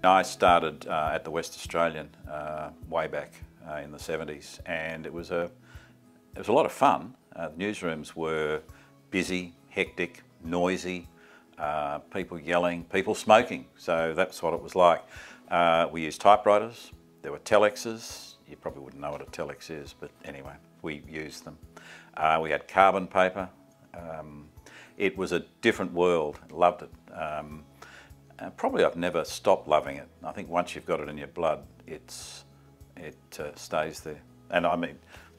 I started at the West Australian way back in the 70s, and it was a lot of fun. The newsrooms were busy, hectic, noisy, people yelling, people smoking, so that's what it was like. We used typewriters, there were telexes. You probably wouldn't know what a telex is, but anyway, we used them. We had carbon paper. It was a different world, loved it. Probably I've never stopped loving it. I think once you've got it in your blood, it stays there. And I mean,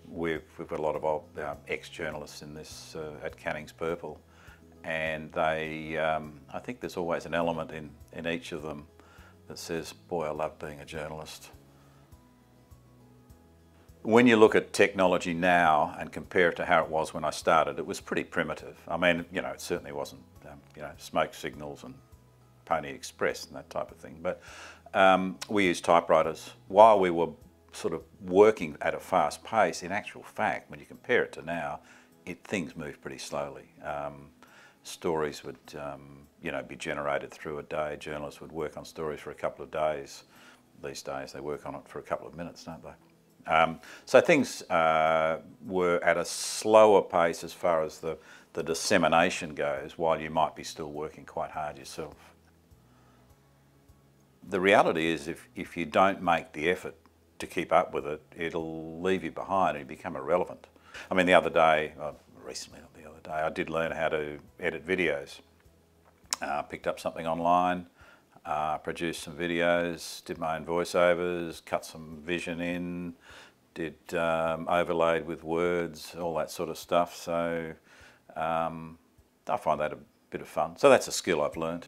we've got a lot of old ex-journalists in this at Canning's Purple, and they, I think there's always an element in each of them that says, boy, I love being a journalist. When you look at technology now and compare it to how it was when I started, it was pretty primitive. I mean, you know, it certainly wasn't, you know, smoke signals and Pony Express and that type of thing. But we used typewriters while we were sort of working at a fast pace. In actual fact, when you compare it to now, things move pretty slowly. Stories would, you know, be generated through a day. Journalists would work on stories for a couple of days. These days, they work on it for a couple of minutes, don't they? So things were at a slower pace as far as the dissemination goes, while you might be still working quite hard yourself. The reality is if you don't make the effort to keep up with it, it'll leave you behind and you become irrelevant. I mean, the other day, recently, not the other day, I did learn how to edit videos. Picked up something online, produced some videos, did my own voiceovers, cut some vision in, did overlaid with words, all that sort of stuff. So I find that a bit of fun. So that's a skill I've learned.